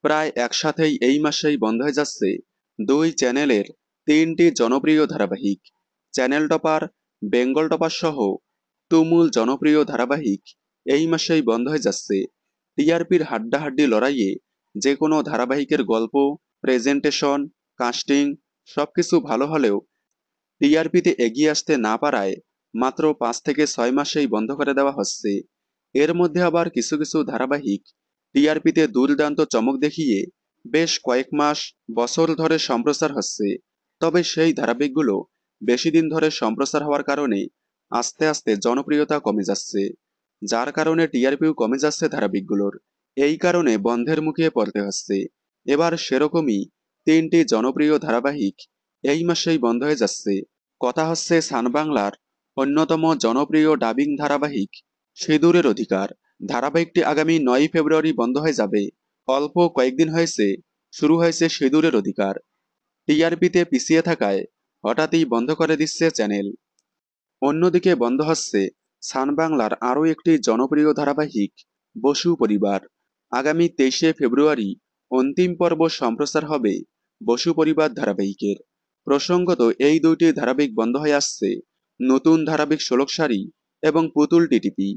প্রায় একসাথেই এই মাসেই বন্ধ হয়ে যাচ্ছে দুই চ্যানেলের তিনটি জনপ্রিয় ধারাবাহিক। চ্যানেল টপার, বেঙ্গল টপার সহ তুমুল জনপ্রিয় ধারাবাহিক এই মাসেই বন্ধ হয়ে যাচ্ছে। টিআরপির হাড্ডাহাড্ডি লড়াইয়ে যে কোনো ধারাবাহিকের গল্প, প্রেজেন্টেশন, কাস্টিং সবকিছু ভালো হলেও টিআরপিতে এগিয়ে আসতে না পারায় মাত্র 5 থেকে 6 মাসেই বন্ধ করে দেওয়া হচ্ছে। এর মধ্যে আবার কিছু কিছু ধারাবাহিক টিআরপিতে দুর্দান্ত চমক দেখিয়ে বেশ কয়েক মাস, বছর ধরে সম্প্রচার হচ্ছে। তবে সেই ধারাবাহিকগুলো বেশি দিন ধরে সম্প্রচার হওয়ার কারণে আস্তে আস্তে জনপ্রিয়তা কমে যাচ্ছে, যার কারণে টিআরপিও কমে যাচ্ছে ধারাবাহিকগুলোর। এই কারণে বন্ধের মুখে পড়তে হচ্ছে। এবার সেরকমই তিনটি জনপ্রিয় ধারাবাহিক এই মাসেই বন্ধ হয়ে যাচ্ছে। কথা হচ্ছে সান বাংলার অন্যতম জনপ্রিয় ডাবিং ধারাবাহিক সিঁদুরের অধিকার। ধারাবাহিকটি আগামী 9 ফেব্রুয়ারি বন্ধ হয়ে যাবে। অল্প কয়েকদিন হয়েছে শুরু হয়েছে সিঁদুরের অধিকার। টিআরপিতে পিছিয়ে থাকায় হঠাৎই বন্ধ করে দিচ্ছে চ্যানেল। অন্যদিকে বন্ধ হচ্ছে সান বাংলার আরও একটি জনপ্রিয় ধারাবাহিক বসু পরিবার। আগামী 23 ফেব্রুয়ারি অন্তিম পর্ব সম্প্রচার হবে বসু পরিবার ধারাবাহিকের। প্রসঙ্গত, এই দুইটি ধারাবাহিক বন্ধ হয়ে আসছে নতুন ধারাবাহিক ষোলকসারি এবং পুতুল টিটিপি।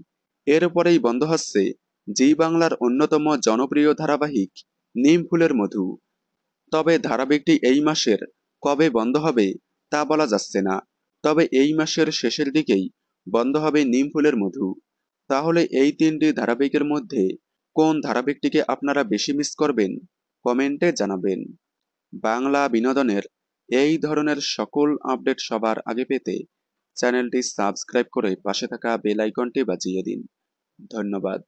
এরপরেই বন্ধ হচ্ছে জি বাংলার অন্যতম জনপ্রিয় ধারাবাহিক নিম ফুলের মধু। তবে ধারাবাহিকটি এই মাসের কবে বন্ধ হবে তা বলা যাচ্ছে না। তবে এই মাসের শেষের দিকেই বন্ধ হবে নিম ফুলের মধু। তাহলে এই তিনটি ধারাবাহিকের মধ্যে কোন ধারাবাহিকটিকে আপনারা বেশি মিস করবেন কমেন্টে জানাবেন। বাংলা বিনোদনের এই ধরনের সকল আপডেট সবার আগে পেতে চ্যানেলটি সাবস্ক্রাইব করে পাশে থাকা বেল আইকনটি বাজিয়ে দিন। ধন্যবাদ।